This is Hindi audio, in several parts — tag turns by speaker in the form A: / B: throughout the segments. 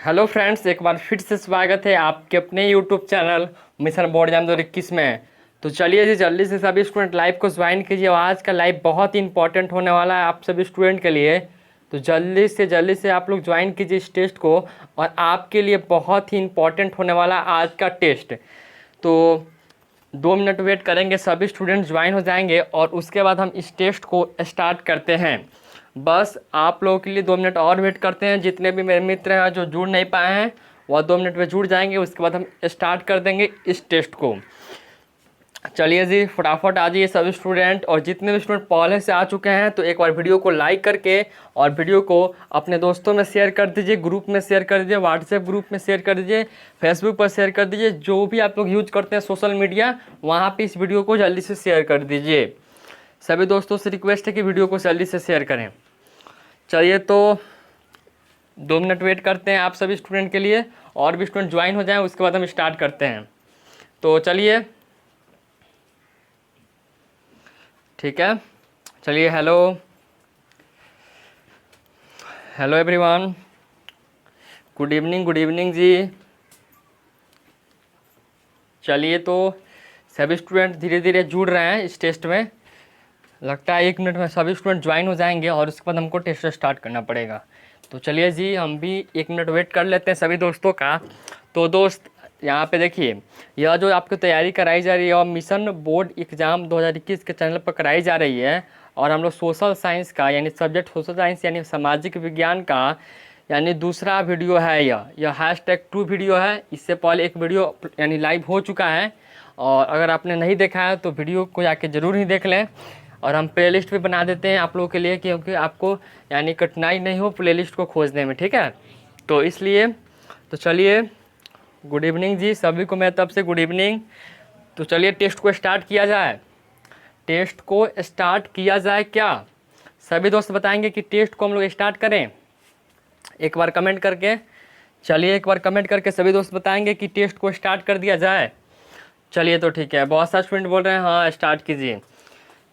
A: हेलो फ्रेंड्स, एक बार फिर से स्वागत है आपके अपने YouTube channel mission board exam 2021 में। तो चलिए जी, जल्दी से सभी स्टूडेंट लाइव को ज्वाइन कीजिए। और आज का लाइव बहुत ही इंपॉर्टेंट होने वाला है आप सभी स्टूडेंट के लिए। तो जल्दी से आप लोग ज्वाइन कीजिए इस टेस्ट को, और आपके लिए बहुत ही इंपॉर्टेंट होने वाला है आज का टेस्ट। तो 2 मिनट वेट करेंगे, सभी स्टूडेंट ज्वाइन हो जाएंगे और उसके बाद हम इस टेस्ट को स्टार्ट करते हैं। बस आप लोगों के लिए 2 मिनट और वेट करते हैं। जितने भी मेरे मित्र हैं जो जुड़ नहीं पाए हैं वह 2 मिनट में जुड़ जाएंगे, उसके बाद हम स्टार्ट कर देंगे इस टेस्ट को। चलिए जी, फटाफट आ जाइए सभी स्टूडेंट। और जितने भी स्टूडेंट पहले से आ चुके हैं तो एक बार वीडियो को लाइक करके और वीडियो को अपने दोस्तों में शेयर कर दीजिए, ग्रुप में शेयर कर दीजिए, व्हाट्सएप ग्रुप में शेयर कर दीजिए, फेसबुक पर शेयर कर दीजिए। जो भी आप लोग यूज करते हैं सोशल मीडिया, वहाँ पे इस वीडियो को जल्दी से शेयर कर दीजिए। सभी दोस्तों से रिक्वेस्ट है कि वीडियो को जल्दी से शेयर करें। चलिए, तो 2 मिनट वेट करते हैं आप सभी स्टूडेंट के लिए, और भी स्टूडेंट ज्वाइन हो जाएं, उसके बाद हम स्टार्ट करते हैं। तो चलिए, ठीक है। चलिए, hello hello everyone, good evening जी। चलिए, तो सभी स्टूडेंट धीरे धीरे जुड़ रहे हैं इस टेस्ट में। लगता है 1 मिनट में सभी स्टूडेंट ज्वाइन हो जाएंगे और उसके बाद हमको टेस्ट स्टार्ट करना पड़ेगा। तो चलिए जी, हम भी 1 मिनट वेट कर लेते हैं सभी दोस्तों का। तो दोस्त, यहाँ पे देखिए, यह जो आपकी तैयारी कराई जा रही है और मिशन बोर्ड एग्ज़ाम 2021 के चैनल पर कराई जा रही है। और हम लोग सोशल साइंस का यानी सब्जेक्ट सोशल साइंस यानी सामाजिक विज्ञान का यानी दूसरा वीडियो है। यह #2 वीडियो है। इससे पहले एक वीडियो यानी लाइव हो चुका है, और अगर आपने नहीं देखा है तो वीडियो को जाके ज़रूर ही देख लें। और हम प्लेलिस्ट भी बना देते हैं आप लोगों के लिए, क्योंकि आपको यानी कठिनाई नहीं हो प्लेलिस्ट को खोजने में, ठीक है। तो इसलिए तो चलिए, गुड इवनिंग जी सभी को, मेरी तरफ से गुड इवनिंग। तो चलिए, टेस्ट को स्टार्ट किया जाए। टेस्ट को स्टार्ट किया जाए क्या? सभी दोस्त बताएंगे कि टेस्ट को हम लोग स्टार्ट करें, एक बार कमेंट करके। चलिए, एक बार कमेंट करके सभी दोस्त बताएंगे कि टेस्ट को स्टार्ट कर दिया जाए। चलिए, तो ठीक है, बहुत सारे स्टूडेंट बोल रहे हैं हाँ स्टार्ट कीजिए।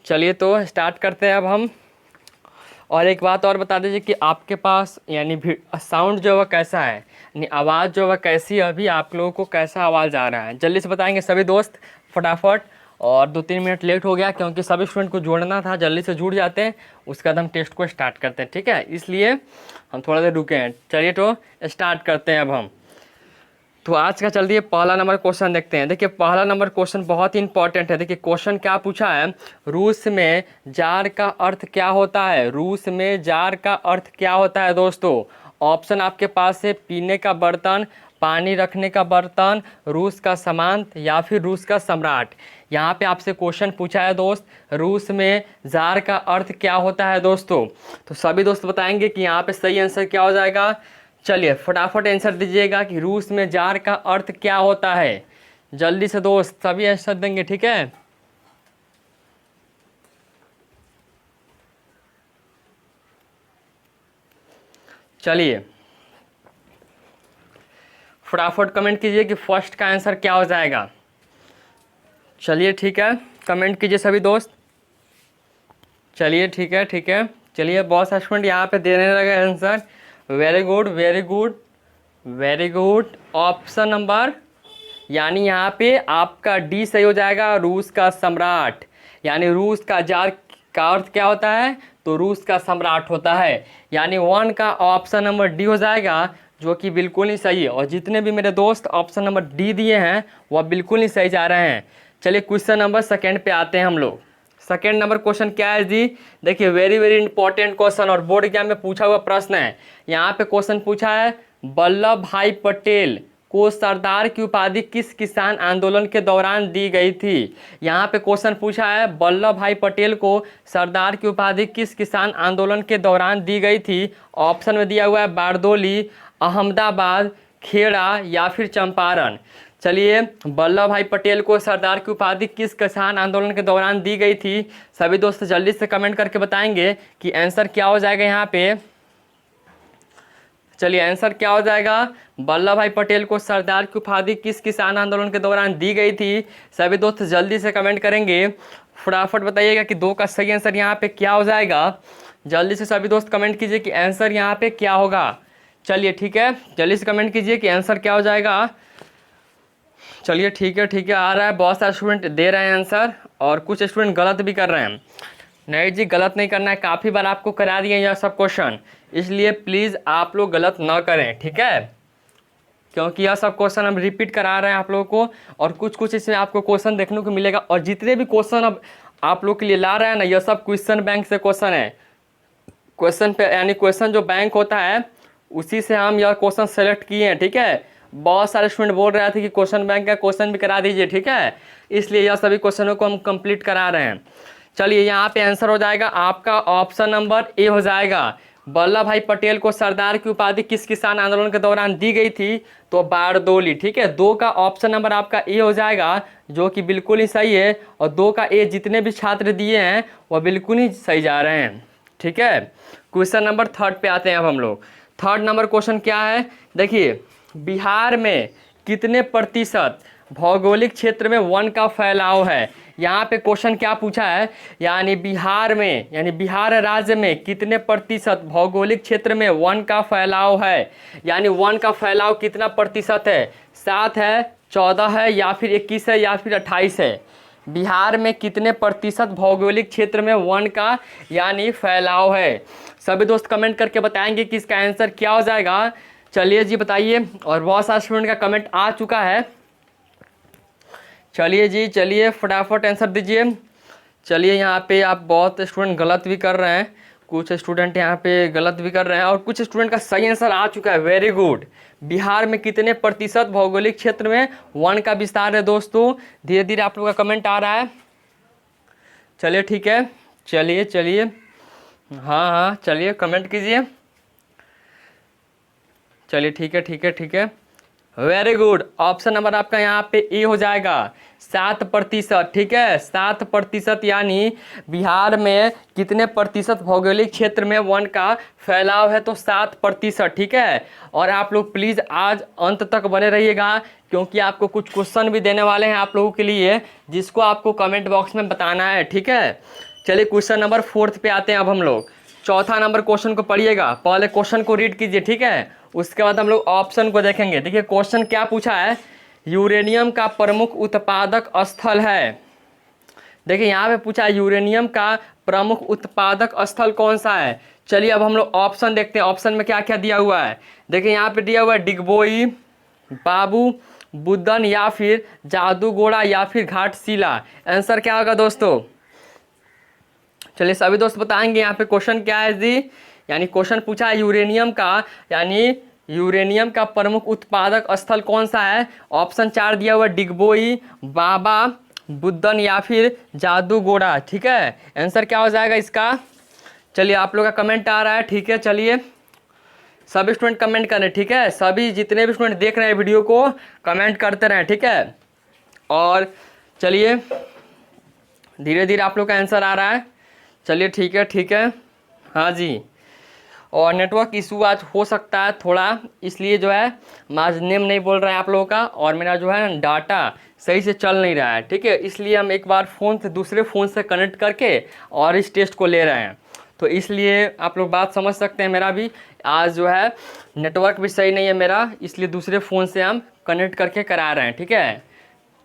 A: चलिए, तो स्टार्ट करते हैं अब हम। और एक बात और बता दीजिए कि आपके पास यानी साउंड जो है कैसा है, यानी आवाज़ जो है कैसी है, अभी आप लोगों को कैसा आवाज़ आ रहा है, जल्दी से बताएंगे सभी दोस्त फटाफट। और 2-3 मिनट लेट हो गया क्योंकि सभी स्टूडेंट को जोड़ना था, जल्दी से जुड़ जाते हैं, उसके बाद हम टेस्ट को स्टार्ट करते हैं, ठीक है। इसलिए हम थोड़ा देर रुके हैं। चलिए, तो स्टार्ट करते हैं अब हम। तो आज का चलती है पहला नंबर क्वेश्चन देखते हैं। देखिए, पहला नंबर क्वेश्चन बहुत ही इंपॉर्टेंट है। देखिए, क्वेश्चन क्या पूछा है, रूस में जार का अर्थ क्या होता है? रूस में जार का अर्थ क्या होता है दोस्तों? ऑप्शन आपके पास है पीने का बर्तन, पानी रखने का बर्तन, रूस का सामंत या फिर रूस का सम्राट। यहाँ पे आपसे क्वेश्चन पूछा है दोस्त, रूस में जार का अर्थ क्या होता है दोस्तों? तो सभी दोस्त बताएंगे कि यहाँ पे सही आंसर क्या हो जाएगा। चलिए, फटाफट आंसर दीजिएगा कि रूस में जार का अर्थ क्या होता है। जल्दी से दोस्त सभी आंसर देंगे, ठीक है। चलिए, फटाफट कमेंट कीजिए कि फर्स्ट का आंसर क्या हो जाएगा। चलिए, ठीक है, कमेंट कीजिए सभी दोस्त। चलिए, ठीक है, ठीक है। चलिए, बहुत सारे स्टूडेंट यहाँ पे देने लगे answer. Very good, very good, very good. Option number यानी यहाँ पे आपका डी सही हो जाएगा, रूस का सम्राट। यानी रूस का जार का अर्थ क्या होता है? तो रूस का सम्राट होता है। यानी 1 का ऑप्शन नंबर डी हो जाएगा, जो कि बिल्कुल ही सही है। और जितने भी मेरे दोस्त ऑप्शन नंबर डी दिए हैं वह बिल्कुल ही सही जा रहे हैं। चलिए, क्वेश्चन नंबर सेकेंड पे आते हैं हम लोग। सेकेंड नंबर क्वेश्चन क्या है जी? देखिए, वेरी वेरी इंपॉर्टेंट क्वेश्चन और बोर्ड एग्जाम में पूछा हुआ प्रश्न है। यहाँ पे क्वेश्चन पूछा है, वल्लभ भाई पटेल को सरदार की उपाधि किस किसान आंदोलन के दौरान दी गई थी? यहाँ पे क्वेश्चन पूछा है, वल्लभ भाई पटेल को सरदार की उपाधि किस किसान आंदोलन के दौरान दी गई थी? ऑप्शन में दिया हुआ है बारदोली, अहमदाबाद, खेड़ा या फिर चंपारण। चलिए, वल्लभ भाई पटेल को सरदार की उपाधि किस किसान आंदोलन के दौरान दी गई थी? सभी दोस्त जल्दी से कमेंट करके बताएंगे कि आंसर क्या हो जाएगा यहाँ पे। चलिए, आंसर क्या हो जाएगा? वल्लभ भाई पटेल को सरदार की उपाधि किस किसान आंदोलन के दौरान दी गई थी? सभी दोस्त जल्दी से कमेंट करेंगे, फटाफट बताइएगा कि 2 का सही आंसर यहाँ पे क्या हो जाएगा। जल्दी से सभी दोस्त कमेंट कीजिए कि आंसर यहाँ पे क्या होगा। चलिए ठीक है, जल्दी से कमेंट कीजिए कि आंसर क्या हो जाएगा। चलिए ठीक है आ रहा है, बहुत सारे स्टूडेंट दे रहे हैं आंसर और कुछ स्टूडेंट गलत भी कर रहे हैं। नहीं जी, गलत नहीं करना है, काफ़ी बार आपको करा दिए यह सब क्वेश्चन, इसलिए प्लीज़ आप लोग गलत ना करें, ठीक है, क्योंकि यह सब क्वेश्चन हम रिपीट करा रहे हैं आप लोगों को और कुछ कुछ इसमें आपको क्वेश्चन देखने को मिलेगा। और जितने भी क्वेश्चन अब आप लोग के लिए ला रहे हैं ना, यह सब क्वेश्चन बैंक से क्वेश्चन है, क्वेश्चन पे यानी क्वेश्चन जो बैंक होता है उसी से हम यह क्वेश्चन सेलेक्ट किए हैं, ठीक है। बहुत सारे स्टूडेंट बोल रहे थे कि क्वेश्चन बैंक का क्वेश्चन भी करा दीजिए, ठीक है, इसलिए यह सभी क्वेश्चनों को हम कंप्लीट करा रहे हैं। चलिए यहाँ पे आंसर हो जाएगा आपका ऑप्शन नंबर ए हो जाएगा। वल्लभ भाई पटेल को सरदार की उपाधि किस किसान आंदोलन के दौरान दी गई थी? तो बारडोली, ठीक है, 2 का ऑप्शन नंबर आपका ए हो जाएगा, जो कि बिल्कुल ही सही है। और 2 का ए जितने भी छात्र दिए हैं वह बिल्कुल ही सही जा रहे हैं, ठीक है। क्वेश्चन नंबर 3 पे आते हैं अब हम लोग। 3 नंबर क्वेश्चन क्या है, देखिए, बिहार में कितने प्रतिशत भौगोलिक क्षेत्र में वन का फैलाव है? यहाँ पे क्वेश्चन क्या पूछा है, यानी बिहार में, यानी बिहार राज्य में कितने प्रतिशत भौगोलिक क्षेत्र में वन का फैलाव है, यानी वन का फैलाव कितना प्रतिशत है? 7 है, 14 है, या फिर 21 है, या फिर 28 है? बिहार में कितने प्रतिशत भौगोलिक क्षेत्र में वन का यानी फैलाव है? सभी दोस्त कमेंट करके बताएंगे कि इसका आंसर क्या हो जाएगा। चलिए जी बताइए, और बहुत सारे स्टूडेंट का कमेंट आ चुका है। चलिए जी, चलिए फटाफट आंसर दीजिए। चलिए, यहाँ पे आप बहुत स्टूडेंट गलत भी कर रहे हैं, कुछ स्टूडेंट यहाँ पे गलत भी कर रहे हैं और कुछ स्टूडेंट का सही आंसर आ चुका है, वेरी गुड। बिहार में कितने प्रतिशत भौगोलिक क्षेत्र में वन का विस्तार है दोस्तों? धीरे धीरे आप लोगों का कमेंट आ रहा है। चलिए ठीक है, चलिए हाँ, चलिए कमेंट कीजिए। चलिए ठीक है, वेरी गुड। ऑप्शन नंबर आपका यहाँ पे ए हो जाएगा, 7%, ठीक है, 7%, यानी बिहार में कितने प्रतिशत भौगोलिक क्षेत्र में वन का फैलाव है? तो 7%, ठीक है। और आप लोग प्लीज़ आज अंत तक बने रहिएगा, क्योंकि आपको कुछ क्वेश्चन भी देने वाले हैं आप लोगों के लिए, जिसको आपको कमेंट बॉक्स में बताना है, ठीक है। चलिए क्वेश्चन नंबर 4 पे आते हैं अब हम लोग। 4था नंबर क्वेश्चन को पढ़िएगा, पहले क्वेश्चन को रीड कीजिए, ठीक है, उसके बाद हम लोग ऑप्शन को देखेंगे। देखिए क्वेश्चन क्या पूछा है, यूरेनियम का प्रमुख उत्पादक स्थल है। देखिए यहाँ पे पूछा है यूरेनियम का प्रमुख उत्पादक स्थल कौन सा है। चलिए अब हम लोग ऑप्शन देखते हैं, ऑप्शन में क्या क्या दिया हुआ है। देखिए यहाँ पे दिया हुआ है डिगबोई, बाबू बुदन, या फिर जादूगोड़ा, या फिर घाटशिला। आंसर क्या होगा दोस्तों? चलिए सभी दोस्त बताएंगे यहाँ पे क्वेश्चन क्या है जी। यानी क्वेश्चन पूछा है यूरेनियम का, यानी यूरेनियम का प्रमुख उत्पादक स्थल कौन सा है। ऑप्शन 4 दिया हुआ है डिगबोई, बाबा बुदन, या फिर जादूगोड़ा, ठीक है। आंसर क्या हो जाएगा इसका? चलिए आप लोग का कमेंट आ रहा है, ठीक है। चलिए सभी स्टूडेंट कमेंट करें, ठीक है, सभी जितने भी स्टूडेंट देख रहे हैं वीडियो को कमेंट करते रहें, ठीक है। और चलिए धीरे धीरे आप लोग का आंसर आ रहा है। चलिए ठीक है, हाँ जी। और नेटवर्क इशू आज हो सकता है थोड़ा, इसलिए जो है आज नेम नहीं बोल रहे हैं आप लोगों का, और मेरा जो है डाटा सही से चल नहीं रहा है, ठीक है, इसलिए हम एक बार फ़ोन से दूसरे फ़ोन से कनेक्ट करके और इस टेस्ट को ले रहे हैं। तो इसलिए आप लोग बात समझ सकते हैं, मेरा भी आज जो है नेटवर्क भी सही नहीं है मेरा, इसलिए दूसरे फ़ोन से हम कनेक्ट करके करा रहे हैं, ठीक है।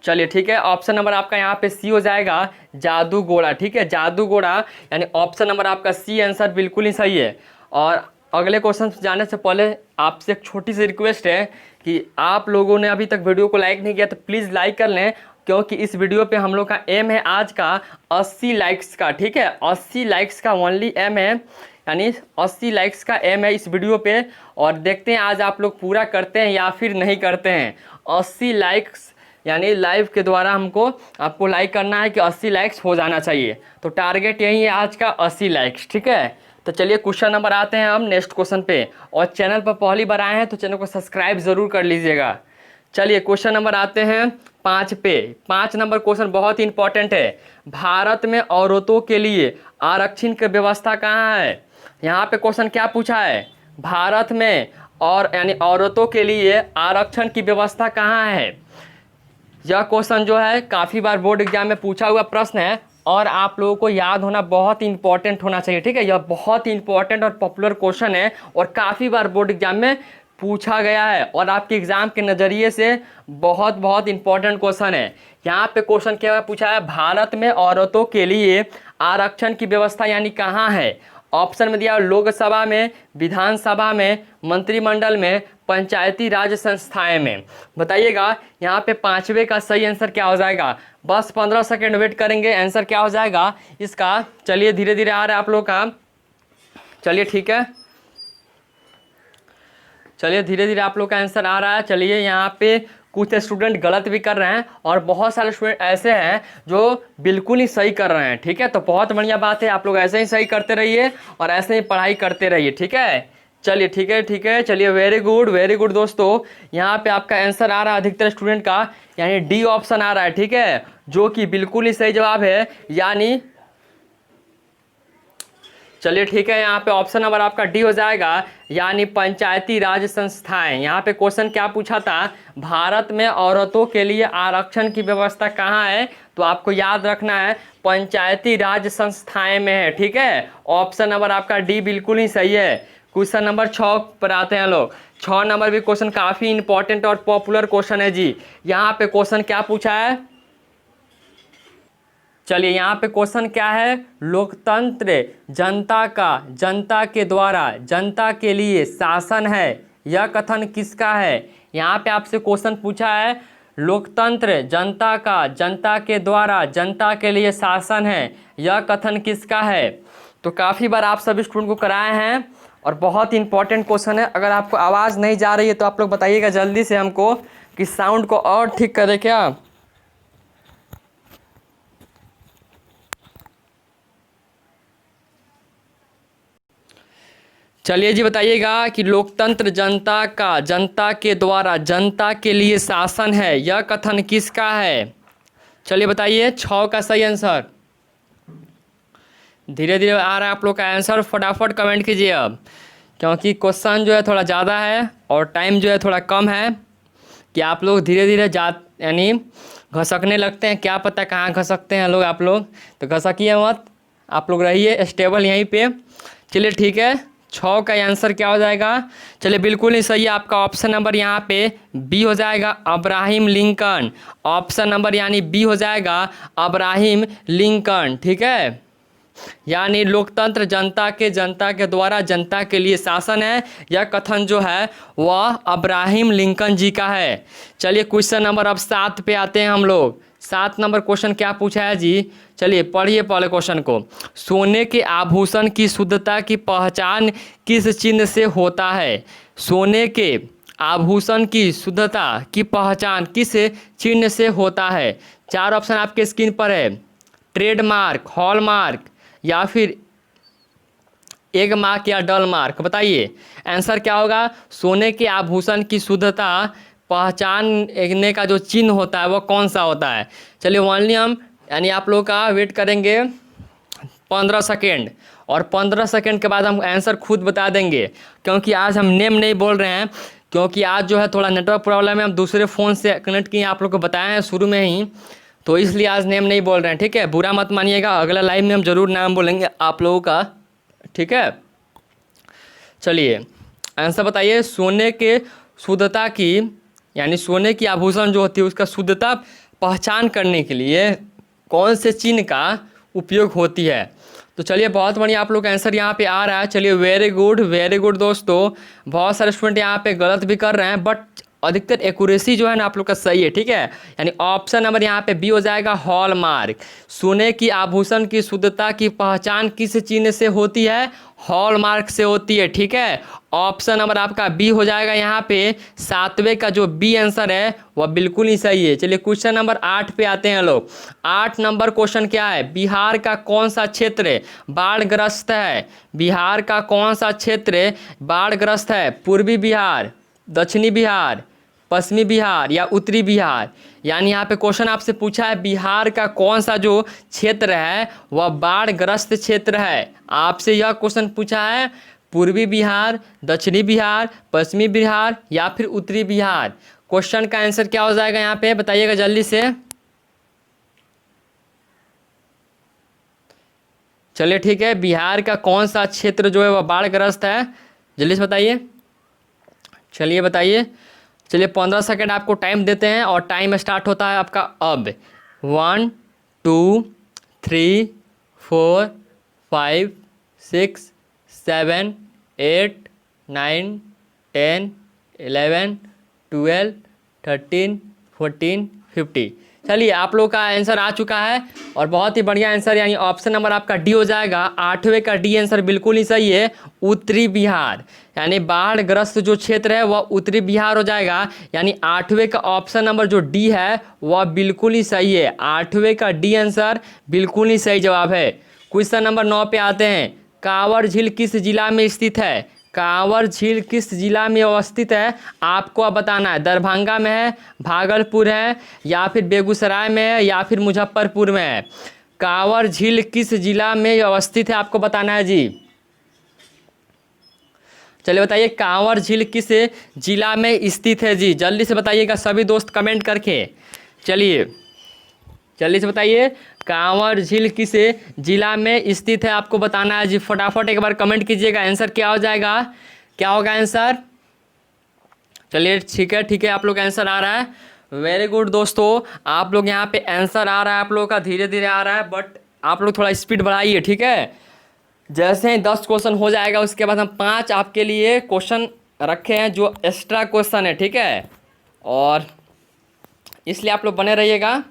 A: चलिए ठीक है, ऑप्शन नंबर आपका यहाँ पे सी हो जाएगा, जादूगोड़ा, ठीक है, जादूगोड़ा, यानी ऑप्शन नंबर आपका सी आंसर बिल्कुल ही सही है। और अगले क्वेश्चन जाने से पहले आपसे एक छोटी सी रिक्वेस्ट है कि आप लोगों ने अभी तक वीडियो को लाइक नहीं किया तो प्लीज़ लाइक कर लें, क्योंकि इस वीडियो पे हम लोग का एम है आज का 80 लाइक्स का, ठीक है, 80 लाइक्स का ओनली एम है, यानी 80 लाइक्स का एम है इस वीडियो पे। और देखते हैं आज आप लोग पूरा करते हैं या फिर नहीं करते हैं। 80 लाइक्स यानी लाइव के द्वारा हमको आपको लाइक करना है कि 80 लाइक्स हो जाना चाहिए, तो टारगेट यही है आज का 80 लाइक्स, ठीक है। तो चलिए क्वेश्चन नंबर आते हैं हम नेक्स्ट क्वेश्चन पे, और चैनल पर पहली बार आए हैं तो चैनल को सब्सक्राइब ज़रूर कर लीजिएगा। चलिए क्वेश्चन नंबर आते हैं 5 पे। 5 नंबर क्वेश्चन बहुत ही इंपॉर्टेंट है। भारत में औरतों के लिए आरक्षण की व्यवस्था कहाँ है? यहाँ पे क्वेश्चन क्या पूछा है, भारत में और यानी औरतों के लिए आरक्षण की व्यवस्था कहाँ है। यह क्वेश्चन जो है काफ़ी बार बोर्ड एग्जाम में पूछा हुआ प्रश्न है, और आप लोगों को याद होना बहुत इंपॉर्टेंट होना चाहिए, ठीक है। यह बहुत इंपॉर्टेंट और पॉपुलर क्वेश्चन है और काफ़ी बार बोर्ड एग्जाम में पूछा गया है और आपके एग्जाम के नज़रिए से बहुत बहुत इंपॉर्टेंट क्वेश्चन है। यहाँ पे क्वेश्चन क्या पूछा है, भारत में औरतों के लिए आरक्षण की व्यवस्था यानी कहाँ है। ऑप्शन में दिया लोकसभा में, विधानसभा में, मंत्रिमंडल में, पंचायती राज संस्थाएं में। बताइएगा यहाँ पे पांचवे का सही आंसर क्या हो जाएगा। बस 15 सेकेंड वेट करेंगे, आंसर क्या हो जाएगा इसका। चलिए धीरे धीरे आ रहा है आप लोग का, चलिए ठीक है, चलिए धीरे धीरे आप लोग का आंसर आ रहा है। चलिए यहाँ पे कुछ स्टूडेंट गलत भी कर रहे हैं और बहुत सारे स्टूडेंट ऐसे हैं जो बिल्कुल ही सही कर रहे हैं, ठीक है। तो बहुत बढ़िया बात है, आप लोग ऐसे ही सही करते रहिए और ऐसे ही पढ़ाई करते रहिए, ठीक है। चलिए ठीक है, ठीक है, चलिए वेरी गुड दोस्तों। यहाँ पे आपका आंसर आ रहा है अधिकतर स्टूडेंट का, यानी डी ऑप्शन आ रहा है, ठीक है, जो कि बिल्कुल ही सही जवाब है। यानी चलिए ठीक है, यहाँ पे ऑप्शन नंबर आपका डी हो जाएगा, यानी पंचायती राज संस्थाएं। यहाँ पे क्वेश्चन क्या पूछा था, भारत में औरतों के लिए आरक्षण की व्यवस्था कहाँ है, तो आपको याद रखना है पंचायती राज संस्थाएं में है, ठीक है। ऑप्शन नंबर आपका डी बिल्कुल ही सही है। क्वेश्चन नंबर 6 पर आते हैं लोग। 6 नंबर भी क्वेश्चन काफ़ी इंपॉर्टेंट और पॉपुलर क्वेश्चन है जी। यहाँ पे क्वेश्चन क्या पूछा है, चलिए यहाँ पे क्वेश्चन क्या है, लोकतंत्र जनता का, जनता के द्वारा, जनता के लिए शासन है, यह कथन किसका है। यहाँ पे आपसे क्वेश्चन पूछा है, लोकतंत्र जनता का, जनता के द्वारा, जनता के लिए शासन है, यह कथन किसका है। तो काफ़ी बार आप सभी स्टूडेंट को कराए हैं और बहुत इंपॉर्टेंट क्वेश्चन है। अगर आपको आवाज़ नहीं जा रही है तो आप लोग बताइएगा जल्दी से हमको कि साउंड को और ठीक करें क्या। चलिए जी बताइएगा कि लोकतंत्र जनता का, जनता के द्वारा, जनता के लिए शासन है, यह कथन किसका है। चलिए बताइए 6 का सही आंसर। धीरे धीरे आ रहा है आप लोग का आंसर, फटाफट कमेंट कीजिए अब, क्योंकि क्वेश्चन जो है थोड़ा ज़्यादा है और टाइम जो है थोड़ा कम है, कि आप लोग धीरे धीरे यानी घसकने लगते हैं, क्या पता कहाँ घसकते हैं लोग आप लोग, तो घसकिए मत, आप लोग रहिए स्टेबल यहीं पे। चलिए ठीक है, 6 का आंसर क्या हो जाएगा, चलिए बिल्कुल ही सही है आपका ऑप्शन नंबर यहाँ पे बी हो जाएगा, अब्राहम लिंकन। ऑप्शन नंबर यानी बी हो जाएगा, अब्राहम लिंकन, ठीक है। यानी लोकतंत्र जनता के, जनता के द्वारा, जनता के लिए शासन है, यह कथन जो है वह अब्राहम लिंकन जी का है। चलिए क्वेश्चन नंबर अब 7 पे आते हैं हम लोग। 7 नंबर क्वेश्चन क्या पूछा है जी, चलिए पढ़िए पहले क्वेश्चन को। सोने के आभूषण की शुद्धता की पहचान किस चिन्ह से होता है। सोने के आभूषण की शुद्धता की पहचान किस चिन्ह से होता है। 4 ऑप्शन आपके स्क्रीन पर है, ट्रेडमार्क, हॉलमार्क, या फिर एग मार्क या डल मार्क। बताइए आंसर क्या होगा। सोने के आभूषण की शुद्धता पहचानने का जो चिन्ह होता है वो कौन सा होता है। चलिए ओनली हम यानी आप लोग का वेट करेंगे 15 सेकेंड और 15 सेकेंड के बाद हम आंसर खुद बता देंगे, क्योंकि आज हम नेम नहीं बोल रहे हैं, क्योंकि आज जो है थोड़ा नेटवर्क प्रॉब्लम है, हम दूसरे फ़ोन से कनेक्ट किए, आप लोग को बताए हैं शुरू में ही, तो इसलिए आज नेम नहीं बोल रहे हैं, ठीक है। बुरा मत मानिएगा, अगला लाइव में हम ज़रूर नाम बोलेंगे आप लोगों का, ठीक है। चलिए आंसर बताइए। सोने के शुद्धता की यानी सोने की आभूषण जो होती है उसका शुद्धता पहचान करने के लिए कौन से चिन्ह का उपयोग होती है। तो चलिए बहुत बढ़िया आप लोग का आंसर यहाँ पे आ रहा है। चलिए वेरी गुड दोस्तों। बहुत सारे स्टूडेंट यहाँ पे गलत भी कर रहे हैं, बट अधिकतर एक्यूरेसी जो है ना आप लोग का सही है, ठीक है। यानी ऑप्शन नंबर यहाँ पे बी हो जाएगा, हॉलमार्क। सोने की आभूषण की शुद्धता की पहचान किस चिन्ह से होती है, हॉलमार्क से होती है, ठीक है। ऑप्शन नंबर आपका बी हो जाएगा यहाँ पे। 7वें का जो बी आंसर है वह बिल्कुल ही सही है। चलिए क्वेश्चन नंबर 8 पे आते हैं लोग। 8 नंबर क्वेश्चन क्या है, बिहार का कौन सा क्षेत्र बाढ़ग्रस्त है। बिहार का कौन सा क्षेत्र बाढ़ग्रस्त है। पूर्वी बिहार, दक्षिणी बिहार, पश्चिमी बिहार या उत्तरी बिहार। यानी यहाँ पे क्वेश्चन आपसे पूछा है बिहार का कौन सा जो क्षेत्र है वह बाढ़ग्रस्त क्षेत्र है। आपसे यह क्वेश्चन पूछा है पूर्वी बिहार, दक्षिणी बिहार, पश्चिमी बिहार या फिर उत्तरी बिहार। क्वेश्चन का आंसर क्या हो जाएगा यहाँ पे बताइएगा जल्दी से। चलिए ठीक है, बिहार का कौन सा क्षेत्र जो है वह बाढ़ग्रस्त है, जल्दी से बताइए। चलिए बताइए। चलिए 15 सेकेंड आपको टाइम देते हैं और टाइम स्टार्ट होता है आपका अब। 1 2 3 4 5 6 7 8 9 10 11 12 13 14 15। चलिए आप लोग का आंसर आ चुका है और बहुत ही बढ़िया आंसर, यानी ऑप्शन नंबर आपका डी हो जाएगा। 8वें का डी आंसर बिल्कुल ही सही है, उत्तरी बिहार। यानी बाढ़ग्रस्त जो क्षेत्र है वह उत्तरी बिहार हो जाएगा। यानी 8वें का ऑप्शन नंबर जो डी है वह बिल्कुल ही सही है। 8वें का डी आंसर बिल्कुल ही सही जवाब है। क्वेश्चन नंबर 9 पे आते हैं। कांवर झील किस जिला में स्थित है? कांवर झील किस जिला में अवस्थित है आपको अब बताना है। दरभंगा में है, भागलपुर है, या फिर बेगूसराय में है, या फिर मुजफ्फरपुर में है। कांवर झील किस जिला में अवस्थित है आपको बताना है जी। चलिए बताइए, कांवर झील किस जिला में स्थित है जी, जल्दी से बताइएगा सभी दोस्त कमेंट करके। चलिए जल्दी से बताइए, कांवर झील किस जिला में स्थित है आपको बताना है जी। फटाफट एक बार कमेंट कीजिएगा, आंसर क्या हो जाएगा, क्या होगा आंसर। चलिए ठीक है, आप लोग का आंसर आ रहा है। वेरी गुड दोस्तों, आप लोग यहाँ पे आंसर आ रहा है आप लोगों का, धीरे धीरे आ रहा है, बट आप लोग थोड़ा स्पीड बढ़ाइए, ठीक है। जैसे ही 10 क्वेश्चन हो जाएगा उसके बाद हम 5 आपके लिए क्वेश्चन रखे हैं जो एक्स्ट्रा क्वेश्चन है, ठीक है, और इसलिए आप लोग बने रहिएगा,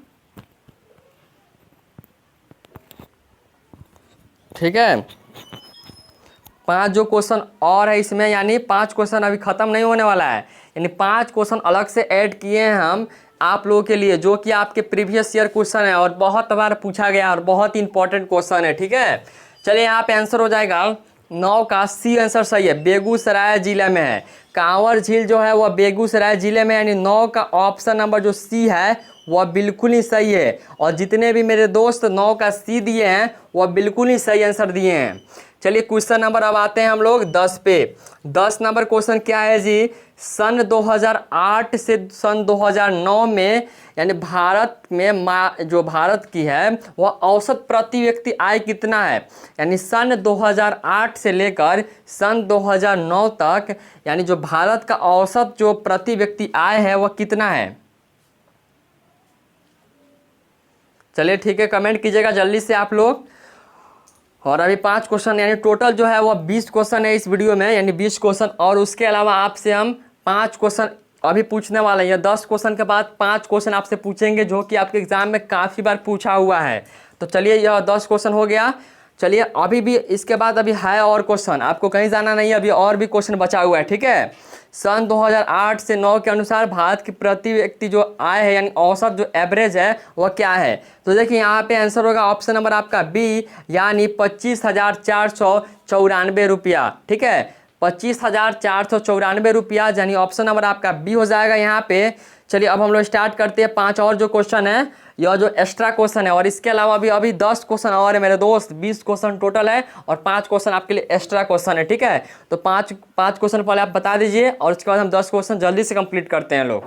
A: ठीक है। 5 जो क्वेश्चन और है इसमें, यानी 5 क्वेश्चन अभी ख़त्म नहीं होने वाला है, यानी 5 क्वेश्चन अलग से ऐड किए हैं हम आप लोगों के लिए, जो कि आपके प्रीवियस ईयर क्वेश्चन है और बहुत बार पूछा गया और बहुत ही इंपॉर्टेंट क्वेश्चन है, ठीक है। चलिए यहाँ पे आंसर हो जाएगा 9 का सी आंसर सही है, बेगूसराय जिले में है। कांवर झील जो है वह बेगूसराय जिले में, यानी 9 का ऑप्शन नंबर जो सी है वह बिल्कुल ही सही है। और जितने भी मेरे दोस्त 9 का सी दिए हैं वह बिल्कुल ही सही आंसर दिए हैं। चलिए क्वेश्चन नंबर अब आते हैं हम लोग 10 पे। 10 नंबर क्वेश्चन क्या है जी, सन 2008 से सन 2009 में, यानी भारत में जो भारत की है वह औसत प्रति व्यक्ति आय कितना है। यानी सन 2008 से लेकर सन 2009 तक, यानी जो भारत का औसत जो प्रति व्यक्ति आय है वह कितना है। चलिए ठीक है, कमेंट कीजिएगा जल्दी से आप लोग। और अभी 5 क्वेश्चन, यानी टोटल जो है वह 20 क्वेश्चन है इस वीडियो में, यानी 20 क्वेश्चन, और उसके अलावा आपसे हम 5 क्वेश्चन अभी पूछने वाले हैं। 10 क्वेश्चन के बाद 5 क्वेश्चन आपसे पूछेंगे जो कि आपके एग्जाम में काफ़ी बार पूछा हुआ है। तो चलिए यह 10 क्वेश्चन हो गया। चलिए अभी भी इसके बाद अभी है और क्वेश्चन, आपको कहीं जाना नहीं है, अभी और भी क्वेश्चन बचा हुआ है, ठीक है। सन 2008 से 9 के अनुसार भारत की प्रति व्यक्ति जो आय है, यानी औसत जो एवरेज है वह क्या है। तो देखिए यहाँ पे आंसर होगा ऑप्शन नंबर आपका बी, यानी 25,494 रुपया, ठीक है। 25,494 रुपया, यानी ऑप्शन नंबर आपका बी हो जाएगा यहाँ पे। चलिए अब हम लोग स्टार्ट करते हैं 5 और जो क्वेश्चन है, यह जो एक्स्ट्रा क्वेश्चन है, और इसके अलावा भी अभी 10 क्वेश्चन और है मेरे दोस्त। 20 क्वेश्चन टोटल है और 5 क्वेश्चन आपके लिए एक्स्ट्रा क्वेश्चन है, ठीक है। तो 5 क्वेश्चन पहले आप बता दीजिए और उसके बाद हम 10 क्वेश्चन जल्दी से कंप्लीट करते हैं लोग।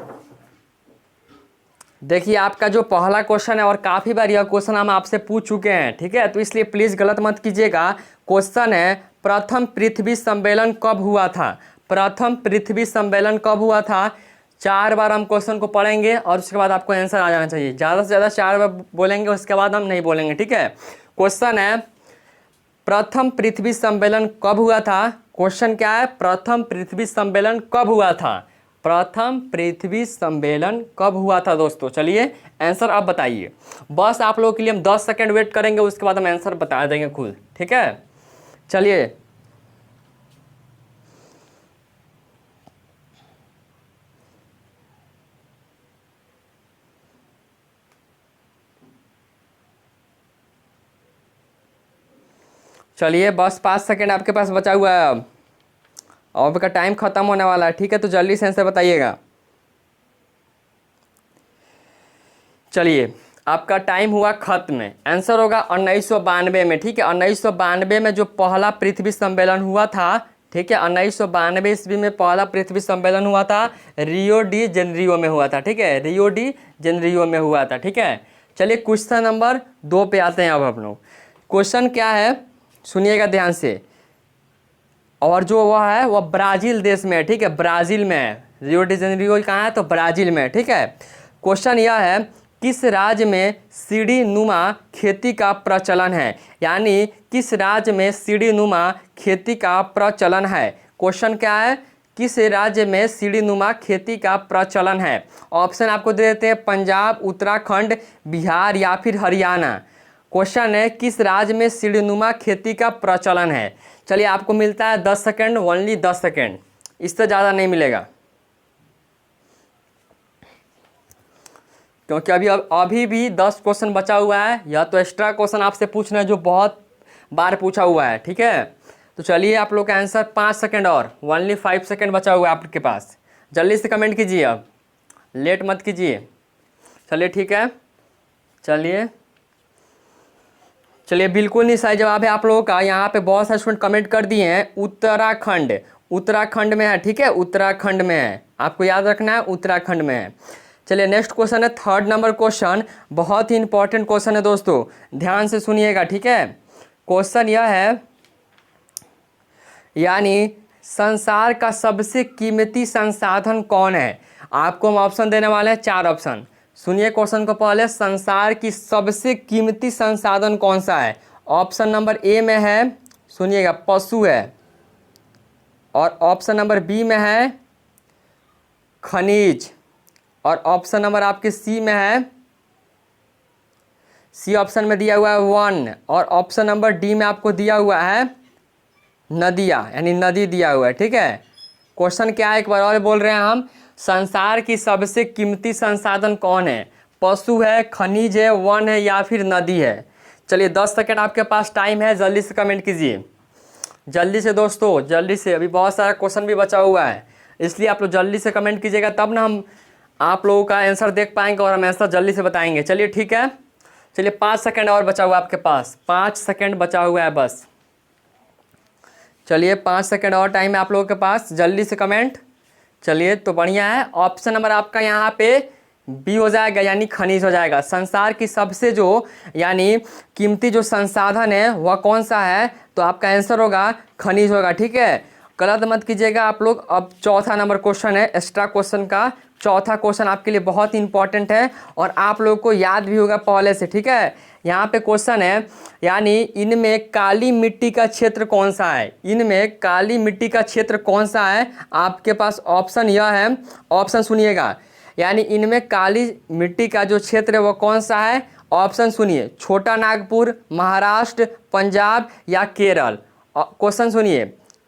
A: देखिए आपका जो पहला क्वेश्चन है, और काफ़ी बार यह क्वेश्चन हम आपसे पूछ चुके हैं, ठीक है, तो इसलिए प्लीज़ गलत मत कीजिएगा। क्वेश्चन है, प्रथम पृथ्वी सम्मेलन कब हुआ था। प्रथम पृथ्वी सम्मेलन कब हुआ था। 4 बार हम क्वेश्चन को पढ़ेंगे और उसके बाद आपको आंसर आ जाना चाहिए। ज़्यादा से ज़्यादा 4 बार बोलेंगे, उसके बाद हम नहीं बोलेंगे, ठीक है। क्वेश्चन है, प्रथम पृथ्वी सम्मेलन कब हुआ था। क्वेश्चन क्या है, प्रथम पृथ्वी सम्मेलन कब हुआ था। प्रथम पृथ्वी सम्मेलन कब हुआ था दोस्तों। चलिए आंसर आप बताइए। बस आप लोगों के लिए हम 10 सेकंड वेट करेंगे, उसके बाद हम आंसर बता देंगे खुद, ठीक है। चलिए चलिए बस 5 सेकंड आपके पास बचा हुआ है अब, और आपका टाइम खत्म होने वाला है, ठीक है। तो जल्दी से आंसर बताइएगा। चलिए आपका टाइम हुआ खत्म। आंसर होगा 1992 में, ठीक है। 1992 में जो पहला पृथ्वी सम्मेलन हुआ था, ठीक है, 1992 ईस्वी में पहला पृथ्वी सम्मेलन हुआ था, रियो डी जेनेरियो में हुआ था, ठीक है, रियो डी जेनेरियो में हुआ था, ठीक है। चलिए क्वेश्चन नंबर 2 पे आते हैं अब हम लोग। क्वेश्चन क्या है सुनिएगा ध्यान से। और जो वह है वह ब्राज़ील देश में है, ठीक है, ब्राज़ील में है। रियो डी जेनेरियो कहाँ है, तो ब्राज़ील में है, ठीक है। क्वेश्चन यह है किस राज्य में सीढ़ी नुमा खेती का प्रचलन है, यानी किस राज्य में सीढ़ी नुमा खेती का प्रचलन है। क्वेश्चन क्या है, किस राज्य में सीढ़ी नुमा खेती का प्रचलन है। ऑप्शन आपको दे देते हैं पंजाब, उत्तराखंड, बिहार या फिर हरियाणा। क्वेश्चन है किस राज्य में सीढ़ी नुमा खेती का प्रचलन है। चलिए आपको मिलता है 10 सेकेंड, ओनली 10 सेकेंड, इससे ज़्यादा नहीं मिलेगा, क्योंकि अभी भी 10 क्वेश्चन बचा हुआ है। या तो एक्स्ट्रा क्वेश्चन आपसे पूछना है जो बहुत बार पूछा हुआ है, ठीक है। तो चलिए आप लोग का आंसर 5 सेकेंड और, ओनली 5 सेकेंड बचा हुआ है आपके पास। जल्दी से कमेंट कीजिए, अब लेट मत कीजिए। चलिए ठीक है, चलिए बिल्कुल नहीं सही जवाब है आप लोगों का। यहाँ पे बहुत सारे स्टूडेंट कमेंट कर दिए हैं उत्तराखंड, उत्तराखंड में है, ठीक है, उत्तराखंड में है, आपको याद रखना है उत्तराखंड में है। चलिए नेक्स्ट क्वेश्चन है 3rd नंबर क्वेश्चन, बहुत ही इंपॉर्टेंट क्वेश्चन है दोस्तों, ध्यान से सुनिएगा, ठीक है। क्वेश्चन यह है यानी संसार का सबसे कीमती संसाधन कौन है। आपको हम ऑप्शन देने वाले हैं 4 ऑप्शन। सुनिए क्वेश्चन को पहले, संसार की सबसे कीमती संसाधन कौन सा है। ऑप्शन नंबर ए में है, सुनिएगा, पशु है, और ऑप्शन नंबर बी में है खनिज, और ऑप्शन नंबर आपके सी में है, सी ऑप्शन में दिया हुआ है वन, और ऑप्शन नंबर डी में आपको दिया हुआ है नदियाँ, यानी नदी दिया हुआ है, ठीक है। क्वेश्चन क्या है एक बार और बोल रहे हैं हम, संसार की सबसे कीमती संसाधन कौन है, पशु है, खनिज है, वन है या फिर नदी है। चलिए 10 सेकेंड आपके पास टाइम है, जल्दी से कमेंट कीजिए, जल्दी से दोस्तों, जल्दी से, अभी बहुत सारा क्वेश्चन भी बचा हुआ है, इसलिए आप लोग जल्दी से कमेंट कीजिएगा, तब ना हम आप लोगों का आंसर देख पाएंगे और हम आंसर जल्दी से बताएंगे। चलिए ठीक है, चलिए 5 सेकेंड और बचा हुआ है आपके पास, 5 सेकेंड बचा हुआ है बस। चलिए 5 सेकेंड और टाइम है आप लोगों के पास, जल्दी से कमेंट। चलिए तो बढ़िया है, ऑप्शन नंबर आपका यहाँ पे बी हो जाएगा, यानी खनिज हो जाएगा। संसार की सबसे जो यानी कीमती जो संसाधन है वह कौन सा है, तो आपका आंसर होगा खनिज होगा, ठीक है, गलत मत कीजिएगा आप लोग। अब 4था नंबर क्वेश्चन है, एक्स्ट्रा क्वेश्चन का 4था क्वेश्चन आपके लिए बहुत ही इंपॉर्टेंट है और आप लोग को याद भी होगा पहले से, ठीक है। यहाँ पे क्वेश्चन है यानी इनमें काली मिट्टी का क्षेत्र कौन सा है, इनमें काली मिट्टी का क्षेत्र कौन सा है। आपके पास ऑप्शन यह है, ऑप्शन सुनिएगा, यानी इनमें काली मिट्टी का जो क्षेत्र है वो कौन सा है। ऑप्शन सुनिए, छोटा नागपुर, महाराष्ट्र, पंजाब या केरल। क्वेश्चन सुनिए,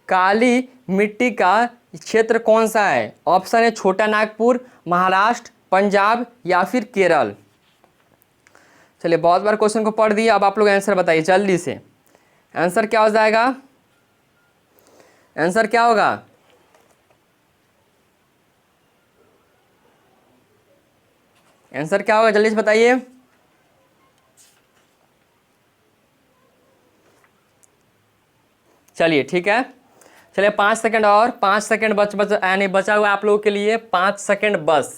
A: काली मिट्टी का क्षेत्र कौन सा है। ऑप्शन है छोटा नागपुर, महाराष्ट्र, पंजाब या फिर केरल। चलिए बहुत बार क्वेश्चन को पढ़ दिया, अब आप लोग आंसर बताइए जल्दी से। आंसर क्या हो जाएगा, आंसर क्या होगा। आंसर क्या होगा जल्दी से बताइए। चलिए ठीक है, चलिए 5 सेकंड और, 5 सेकंड यानी बचा हुआ आप लोगों के लिए 5 सेकंड बस।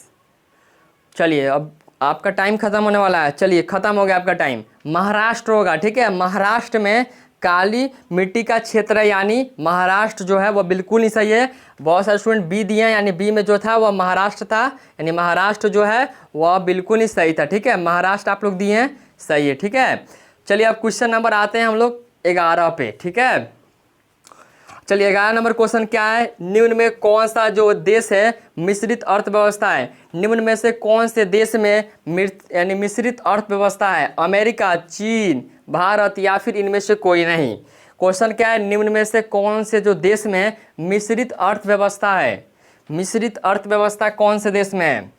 A: चलिए अब आपका टाइम खत्म होने वाला है, चलिए खत्म हो गया आपका टाइम। महाराष्ट्र होगा, ठीक है, महाराष्ट्र में काली मिट्टी का क्षेत्र है, यानी महाराष्ट्र जो है वह बिल्कुल नहीं सही है। बहुत सारे स्टूडेंट बी दिए हैं, यानी बी में जो था वह महाराष्ट्र था, यानी महाराष्ट्र जो है वह बिल्कुल नहीं सही था, ठीक है, महाराष्ट्र आप लोग दिए हैं सही है, ठीक है। चलिए अब क्वेश्चन नंबर आते हैं हम लोग 11 पे, ठीक है। चलिए 11 नंबर क्वेश्चन क्या है, निम्न में कौन सा जो देश है मिश्रित अर्थव्यवस्था है। निम्न में से कौन से देश में यानी मिश्रित अर्थव्यवस्था है। अमेरिका, चीन, भारत या फिर इनमें से कोई नहीं। क्वेश्चन क्या है, निम्न में से कौन से जो देश में मिश्रित अर्थव्यवस्था है। मिश्रित अर्थव्यवस्था कौन से देश में है,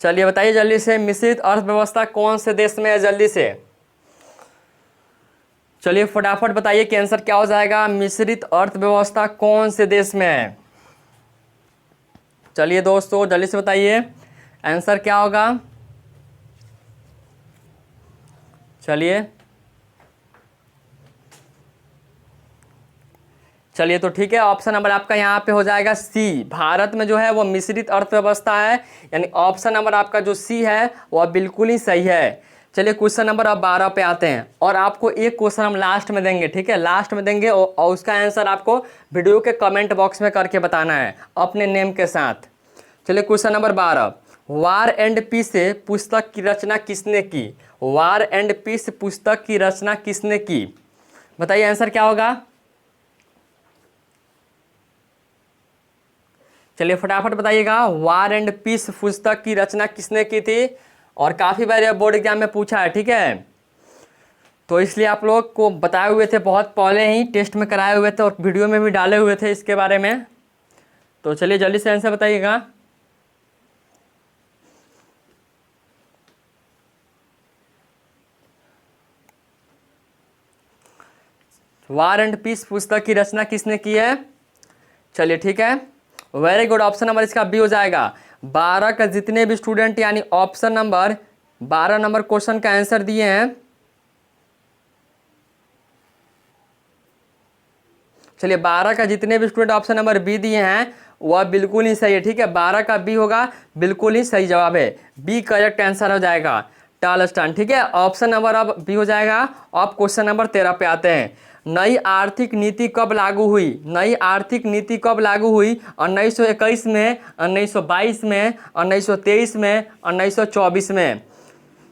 A: चलिए बताइए जल्दी से, मिश्रित अर्थव्यवस्था कौन से देश में है, जल्दी से चलिए फटाफट बताइए कि आंसर क्या हो जाएगा। मिश्रित अर्थव्यवस्था कौन से देश में है, चलिए दोस्तों जल्दी से बताइए आंसर क्या होगा। चलिए तो ठीक है, ऑप्शन नंबर आपका यहाँ पे हो जाएगा सी। भारत में जो है वो मिश्रित अर्थव्यवस्था है, यानी ऑप्शन नंबर आपका जो सी है वह बिल्कुल ही सही है। चलिए क्वेश्चन नंबर अब 12 पे आते हैं, और आपको एक क्वेश्चन हम लास्ट में देंगे, ठीक है, लास्ट में देंगे, और उसका आंसर आपको वीडियो के कमेंट बॉक्स में करके बताना है अपने नेम के साथ। चलिए question number 12, war and peace पुस्तक की रचना किसने की? वार एंड पीस पुस्तक की रचना किसने की? बताइए आंसर क्या होगा। चलिए फटाफट बताइएगा, वार एंड पीस पुस्तक की रचना किसने की थी? और काफ़ी बार बोर्ड एग्जाम में पूछा है, ठीक है, तो इसलिए आप लोग को बताए हुए थे, बहुत पहले ही टेस्ट में कराए हुए थे और वीडियो में भी डाले हुए थे इसके बारे में। तो चलिए जल्दी से आंसर बताइएगा। वार एंड पीस पुस्तक की रचना किसने की है? चलिए ठीक है, वेरी गुड, ऑप्शन नंबर इसका बी हो जाएगा। 12 का जितने भी स्टूडेंट यानी ऑप्शन नंबर 12 नंबर क्वेश्चन का आंसर दिए हैं, चलिए 12 का जितने भी स्टूडेंट ऑप्शन नंबर बी दिए हैं वह बिल्कुल ही सही है, ठीक है, 12 का बी होगा, बिल्कुल ही सही जवाब है, बी करेक्ट आंसर हो जाएगा, टालस्टन, ठीक है, ऑप्शन नंबर अब बी हो जाएगा। अब क्वेश्चन नंबर 13 पे आते हैं। नई आर्थिक नीति कब लागू हुई? नई आर्थिक नीति कब लागू हुई? 1921 में, 1922 में, 1923 में, 1924 में?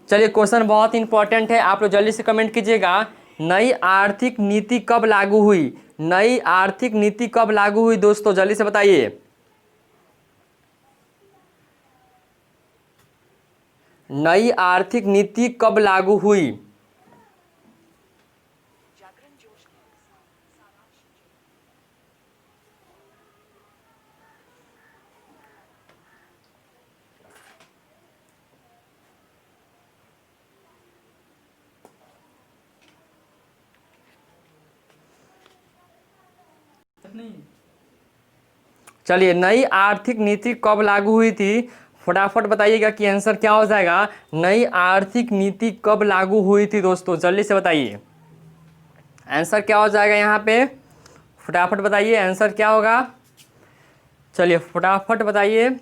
A: चलिए क्वेश्चन बहुत इंपॉर्टेंट है, आप लोग जल्दी से कमेंट कीजिएगा। नई आर्थिक नीति कब लागू हुई? नई आर्थिक नीति कब लागू हुई दोस्तों, जल्दी से बताइए। नई आर्थिक नीति कब लागू हुई? चलिए नई आर्थिक नीति कब लागू हुई थी, फटाफट बताइएगा कि आंसर क्या हो जाएगा। नई आर्थिक नीति कब लागू हुई थी दोस्तों, जल्दी से बताइए आंसर क्या हो जाएगा यहाँ पे, फटाफट बताइए आंसर क्या होगा। चलिए फटाफट बताइए।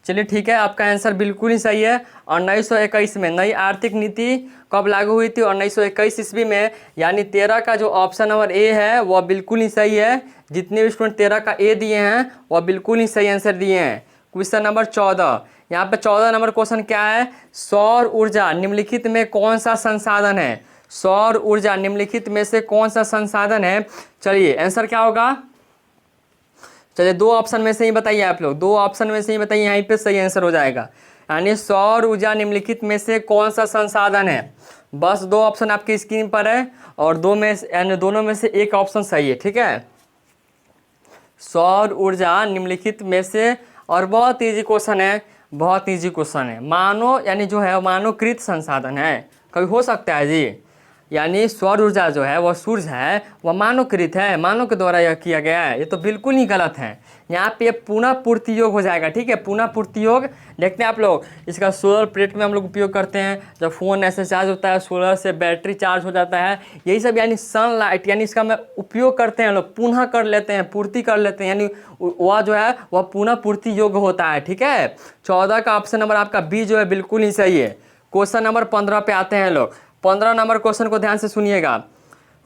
A: चलिए ठीक है, आपका आंसर बिल्कुल ही सही है, 1921 में नई आर्थिक नीति कब लागू हुई थी? 1921 ईस्वी में, यानी 13 का जो ऑप्शन नंबर ए है वह बिल्कुल ही सही है। जितने भी स्टूडेंट 13 का ए दिए हैं वह बिल्कुल ही सही आंसर दिए हैं। क्वेश्चन नंबर 14, यहाँ पे 14 नंबर क्वेश्चन क्या है? सौर ऊर्जा निम्नलिखित में कौन सा संसाधन है? सौर ऊर्जा निम्नलिखित में से कौन सा संसाधन है? चलिए आंसर क्या होगा। चलिए दो ऑप्शन में से ही बताइए, आप लोग दो ऑप्शन में से ही बताइए, यहीं पे सही आंसर हो जाएगा। यानी सौर ऊर्जा निम्नलिखित में से कौन सा संसाधन है? बस दो ऑप्शन आपकी स्क्रीन पर है, और दो में यानी दोनों में से एक ऑप्शन सही है, ठीक है। सौर ऊर्जा निम्नलिखित में से, और बहुत ईजी क्वेश्चन है, बहुत ईजी क्वेश्चन है। मानो यानी जो है मानवकृत संसाधन है, कभी हो सकता है जी, यानी सौर ऊर्जा जो है वह सूर्य है, वह मानवकृत है, मानव के द्वारा यह किया गया है, ये तो बिल्कुल ही गलत है। यहाँ पे पुनः पूर्ति योग हो जाएगा, ठीक है, पुनः पूर्ति योग। देखते हैं आप लोग, इसका सोलर प्लेट में हम लोग उपयोग करते हैं, जब फ़ोन ऐसे चार्ज होता है, सोलर से बैटरी चार्ज हो जाता है, यही सब यानी सनलाइट, यानी इसका में उपयोग करते हैं लोग, पुनः कर लेते हैं, पूर्ति कर लेते हैं, यानी वह जो है वह पुनः पूर्ति योग होता है, ठीक है। 14 का ऑप्शन नंबर आपका बी जो है बिल्कुल ही सही है। क्वेश्चन नंबर 15 पे आते हैं लोग। 15 नंबर क्वेश्चन को ध्यान से सुनिएगा।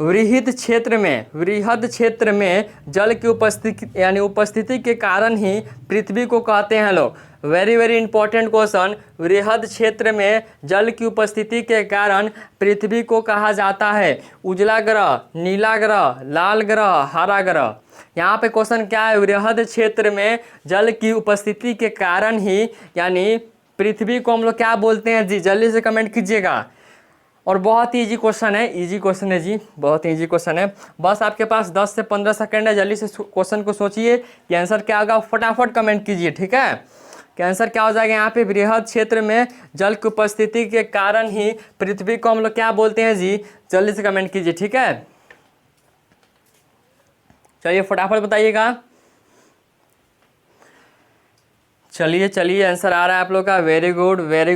A: वृहद क्षेत्र में जल की उपस्थिति यानी उपस्थिति के कारण ही पृथ्वी को कहते हैं लोग। Very very important question. वृहद क्षेत्र में जल की उपस्थिति के कारण पृथ्वी को कहा जाता है उजला ग्रह, नीला ग्रह, लाल ग्रह, हरा ग्रह। यहाँ पे क्वेश्चन क्या है? वृहद क्षेत्र में जल की उपस्थिति के कारण ही यानी पृथ्वी को हम लोग क्या बोलते हैं जी, जल्दी से कमेंट कीजिएगा। और बहुत ही ईजी क्वेश्चन है, ईजी क्वेश्चन है जी, बहुत ही ईजी क्वेश्चन है। बस आपके पास 10 से 15 सेकंड है, जल्दी से क्वेश्चन को सोचिए कि आंसर क्या होगा, फटाफट कमेंट कीजिए, ठीक है, कि आंसर क्या हो जाएगा यहाँ पे। बृहद क्षेत्र में जल की उपस्थिति के कारण ही पृथ्वी को हम लोग क्या बोलते हैं जी, जल्दी से कमेंट कीजिए, ठीक है। चलिए फटाफट बताइएगा। चलिए चलिए आंसर आ रहा है आप लोग का, वेरी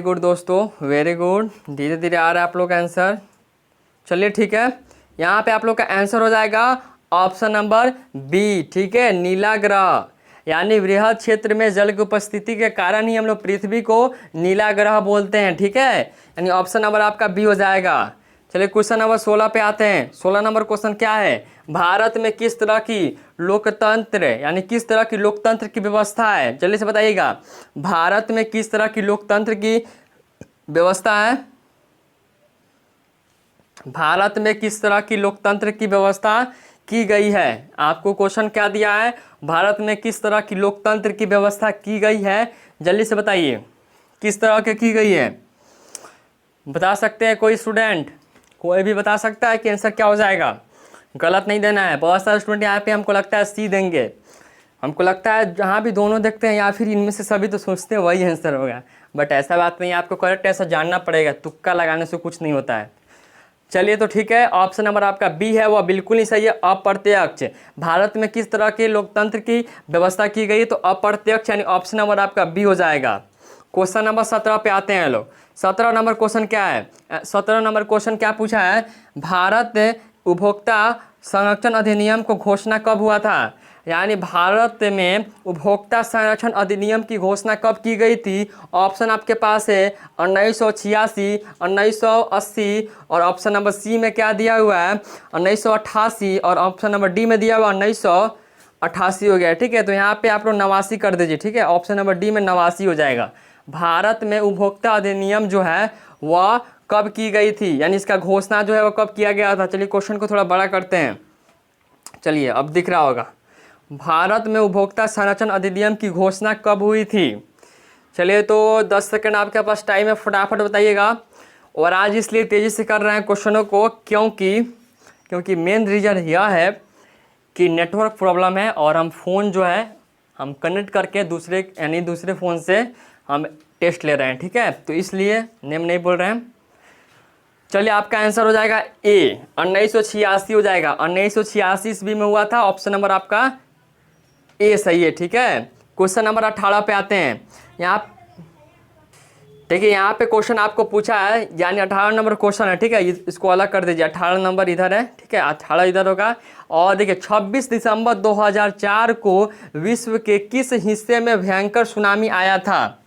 A: गुड दोस्तों, वेरी गुड, धीरे धीरे आ रहा है आप लोग का आंसर। चलिए ठीक है, यहाँ पे आप लोग का आंसर हो जाएगा ऑप्शन नंबर बी, ठीक है, नीला ग्रह। यानी वृहद क्षेत्र में जल की उपस्थिति के कारण ही हम लोग पृथ्वी को नीला ग्रह बोलते हैं, ठीक है। यानी ऑप्शन नंबर आपका बी हो जाएगा। चलिए क्वेश्चन नंबर 16 पे आते हैं। 16 नंबर क्वेश्चन क्या है, भारत में किस तरह की लोकतंत्र यानी किस तरह की लोकतंत्र की व्यवस्था है, जल्दी से बताइएगा। भारत में किस तरह की लोकतंत्र की व्यवस्था है, भारत में किस तरह की लोकतंत्र की व्यवस्था की गई है। आपको क्वेश्चन क्या दिया है, भारत में किस तरह की लोकतंत्र की व्यवस्था की गई है, जल्दी से बताइए किस तरह की गई है। बता सकते हैं कोई स्टूडेंट, कोई भी बता सकता है कि आंसर क्या हो जाएगा। गलत नहीं देना है। बहुत सारे स्टूडेंट यहाँ पे हमको लगता है सी देंगे, हमको लगता है जहाँ भी दोनों देखते हैं या फिर इनमें से सभी तो सोचते हैं वही आंसर होगा, बट ऐसा बात नहीं है, आपको करेक्ट ऐसा जानना पड़ेगा, तुक्का लगाने से कुछ नहीं होता है। चलिए तो ठीक है, ऑप्शन नंबर आपका बी है वह बिल्कुल ही सही है, अप्रत्यक्ष। भारत में किस तरह के लोकतंत्र की व्यवस्था की गई, तो अप्रत्यक्ष यानी ऑप्शन नंबर आपका बी हो जाएगा। क्वेश्चन नंबर 17 पे आते हैं लोग। 17 नंबर क्वेश्चन क्या है, 17 नंबर क्वेश्चन क्या पूछा है, भारत उपभोक्ता संरक्षण अधिनियम को घोषणा कब हुआ था। यानी भारत में उपभोक्ता संरक्षण अधिनियम की घोषणा कब की गई थी। ऑप्शन आपके पास है 1986, 1980 और ऑप्शन नंबर सी में क्या दिया हुआ है 1988 और ऑप्शन नंबर डी में दिया हुआ 1988 हो गया, ठीक है। तो यहाँ पे आप लोग 89 कर दीजिए, ठीक है। ऑप्शन नंबर डी में 89 हो जाएगा। भारत में उपभोक्ता अधिनियम जो है वह कब की गई थी, यानी इसका घोषणा जो है वह कब किया गया था। चलिए क्वेश्चन को थोड़ा बड़ा करते हैं। चलिए अब दिख रहा होगा, भारत में उपभोक्ता संरक्षण अधिनियम की घोषणा कब हुई थी। चलिए तो 10 सेकंड आपके पास टाइम है, फटाफट बताइएगा। और आज इसलिए तेज़ी से कर रहे हैं क्वेश्चनों को क्योंकि मेन रीज़न यह है कि नेटवर्क प्रॉब्लम है और हम फ़ोन जो है हम कनेक्ट करके दूसरे फ़ोन से हम टेस्ट ले रहे हैं, ठीक है। तो इसलिए नेम नहीं बोल रहे हैं। चलिए आपका आंसर हो जाएगा ए, 1986 हो जाएगा। 1986 ईस्वी में हुआ था, ऑप्शन नंबर आपका ए सही है, ठीक है। क्वेश्चन नंबर 18 पे आते हैं। यहाँ देखिए, यहाँ पे क्वेश्चन आपको पूछा है, यानी 18 नंबर क्वेश्चन है, ठीक है। इसको अलग कर दीजिए, 18 नंबर इधर है, ठीक है, 18 इधर होगा। और देखिए 26 दिसंबर 2004 को विश्व के किस हिस्से में भयंकर सुनामी आया था।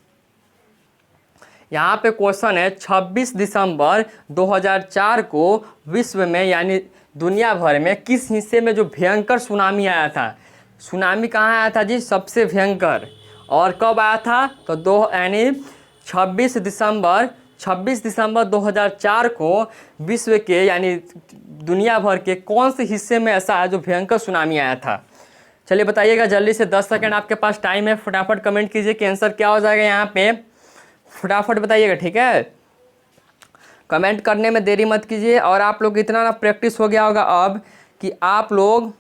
A: यहाँ पे क्वेश्चन है 26 दिसंबर 2004 को विश्व में यानी दुनिया भर में किस हिस्से में जो भयंकर सुनामी आया था। सुनामी कहाँ आया था जी, सबसे भयंकर, और कब आया था, तो यानी 26 दिसंबर 2004 को विश्व के यानी दुनिया भर के कौन से हिस्से में ऐसा है जो भयंकर सुनामी आया था। चलिए बताइएगा जल्दी से, 10 सेकंड आपके पास टाइम है, फटाफट कमेंट कीजिए कि आंसर क्या हो जाएगा। यहाँ पे फटाफट बताइएगा, ठीक है। कमेंट करने में देरी मत कीजिए। और आप लोग इतना ना प्रैक्टिस हो गया होगा अब कि आप लोग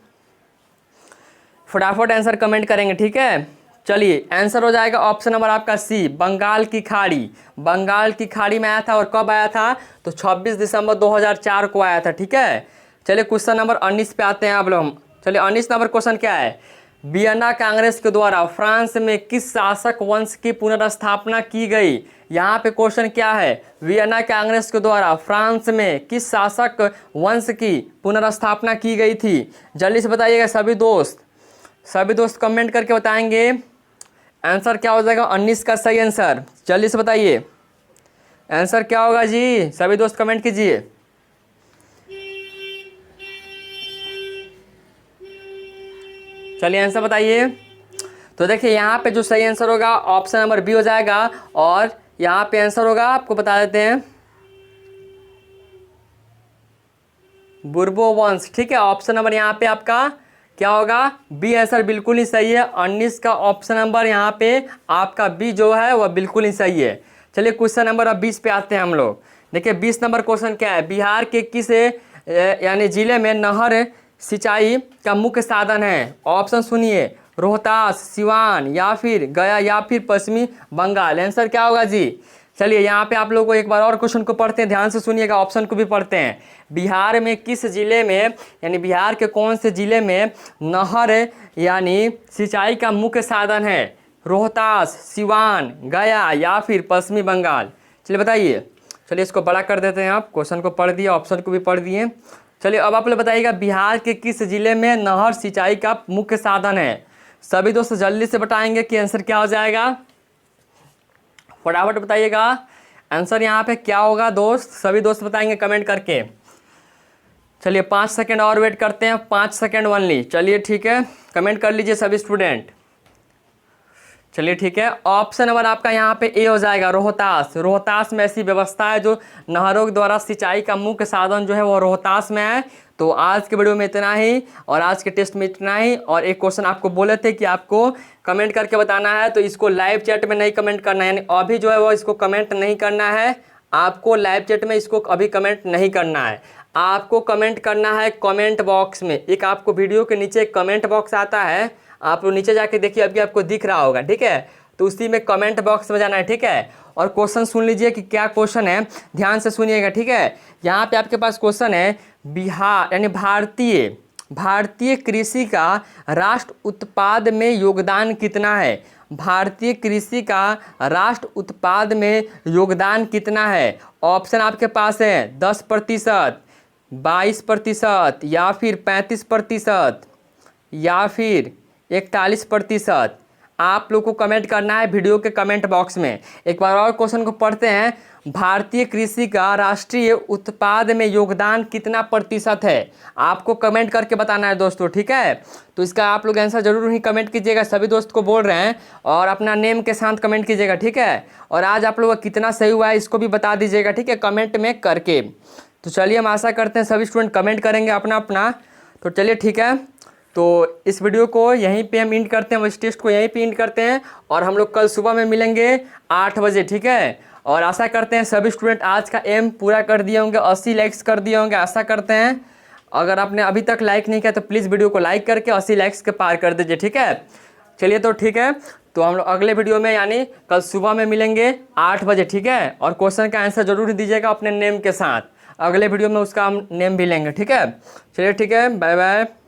A: फटाफट आंसर कमेंट करेंगे, ठीक है। चलिए आंसर हो जाएगा ऑप्शन नंबर आपका सी, बंगाल की खाड़ी। बंगाल की खाड़ी में आया था और कब आया था, तो 26 दिसंबर 2004 को आया था, ठीक है। चलिए क्वेश्चन नंबर 19 पे आते हैं आप लोग। चलिए 19 नंबर क्वेश्चन क्या है, वियना कांग्रेस के द्वारा फ्रांस में किस शासक वंश की पुनर्स्थापना की गई। यहाँ पे क्वेश्चन क्या है, वियना कांग्रेस के द्वारा फ्रांस में किस शासक वंश की पुनर्स्थापना की गई थी। जल्दी से बताइएगा सभी दोस्त कमेंट करके बताएंगे आंसर क्या हो जाएगा। 19 का सही आंसर जल्दी से बताइए, आंसर क्या होगा जी, सभी दोस्त कमेंट कीजिए। चलिए आंसर बताइए। तो देखिए यहाँ पे जो सही आंसर होगा ऑप्शन नंबर बी हो जाएगा, और यहाँ पे आंसर होगा आपको बता देते हैं बुर्बो वंश, ठीक है। ऑप्शन नंबर यहाँ पे आपका क्या होगा, बी आंसर बिल्कुल ही सही है। 19 का ऑप्शन नंबर यहाँ पे आपका बी जो है वह बिल्कुल ही सही है। चलिए क्वेश्चन नंबर अब 20 पे आते हैं हम लोग। देखिए 20 नंबर क्वेश्चन क्या है, बिहार के किस यानी जिले में नहर सिंचाई का मुख्य साधन है। ऑप्शन सुनिए, रोहतास, सिवान या फिर गया या फिर पश्चिमी बंगाल। आंसर क्या होगा जी। चलिए यहाँ पे आप लोगों को एक बार और क्वेश्चन को पढ़ते हैं, ध्यान से सुनिएगा, ऑप्शन को भी पढ़ते हैं। बिहार में किस जिले में यानी बिहार के कौन से जिले में नहर यानी सिंचाई का मुख्य साधन है। रोहतास, सिवान, गया या फिर पश्चिमी बंगाल। चलिए बताइए। चलिए इसको बड़ा कर देते हैं, आप क्वेश्चन को पढ़ दिए, ऑप्शन को भी पढ़ दिए। चलिए अब आप लोग बताइएगा बिहार के किस जिले में नहर सिंचाई का मुख्य साधन है। सभी दोस्त जल्दी से बताएंगे कि आंसर क्या हो जाएगा, फटाफट बताइएगा आंसर यहाँ पे क्या होगा दोस्त, सभी दोस्त बताएंगे कमेंट करके। चलिए 5 सेकेंड और वेट करते हैं, 5 सेकेंड ओनली। चलिए ठीक है, कमेंट कर लीजिए सभी स्टूडेंट। चलिए ठीक है, ऑप्शन नंबर आपका यहाँ पे ए हो जाएगा, रोहतास। रोहतास में ऐसी व्यवस्था है जो नहरों के द्वारा सिंचाई का मुख्य साधन जो है वो रोहतास में है। तो आज के वीडियो में इतना ही और आज के टेस्ट में इतना ही। और एक क्वेश्चन आपको बोले थे कि आपको कमेंट करके बताना है, तो इसको लाइव चैट में नहीं कमेंट करना है, यानी अभी जो है वो इसको कमेंट नहीं करना है, आपको लाइव चैट में इसको अभी कमेंट नहीं करना है, आपको कमेंट करना है कमेंट बॉक्स में। एक आपको वीडियो के नीचे कमेंट बॉक्स आता है, आप लोग नीचे जाके देखिए, अभी आपको दिख रहा होगा, ठीक है। तो उसी में कमेंट बॉक्स में जाना है, ठीक है। और क्वेश्चन सुन लीजिए कि क्या क्वेश्चन है, ध्यान से सुनिएगा, ठीक है। यहाँ पे आपके पास क्वेश्चन है, बिहार यानी भारतीय कृषि का राष्ट्र उत्पाद में योगदान कितना है। भारतीय कृषि का राष्ट्र उत्पाद में योगदान कितना है। ऑप्शन आपके पास है 10%, 22% या फिर 35% या फिर 41%। आप लोग को कमेंट करना है वीडियो के कमेंट बॉक्स में। एक बार और क्वेश्चन को पढ़ते हैं, भारतीय कृषि का राष्ट्रीय उत्पाद में योगदान कितना प्रतिशत है, आपको कमेंट करके बताना है दोस्तों, ठीक है। तो इसका आप लोग आंसर जरूर ही कमेंट कीजिएगा, सभी दोस्त को बोल रहे हैं, और अपना नेम के साथ कमेंट कीजिएगा, ठीक है। और आज आप लोग का कितना सही हुआ है इसको भी बता दीजिएगा, ठीक है, कमेंट में करके। तो चलिए हम आशा करते हैं सभी स्टूडेंट कमेंट करेंगे अपना अपना। तो चलिए ठीक है, तो इस वीडियो को यहीं पे हम इंड करते हैं, इस टेस्ट को यहीं पे इंड करते हैं, और हम लोग कल सुबह में मिलेंगे 8 बजे, ठीक है। और आशा करते हैं सभी स्टूडेंट आज का एम पूरा कर दिए होंगे, 80 लाइक्स कर दिए होंगे, आशा करते हैं। अगर आपने अभी तक लाइक नहीं किया तो प्लीज़ वीडियो को लाइक करके 80 लाइक्स के पार कर दीजिए, ठीक है। चलिए तो ठीक है, तो हम लोग अगले वीडियो में यानी कल सुबह में मिलेंगे 8 बजे, ठीक है। और क्वेश्चन का आंसर जरूर दीजिएगा अपने नेम के साथ, अगले वीडियो में उसका हम नेम भी लेंगे, ठीक है। चलिए ठीक है, बाय बाय।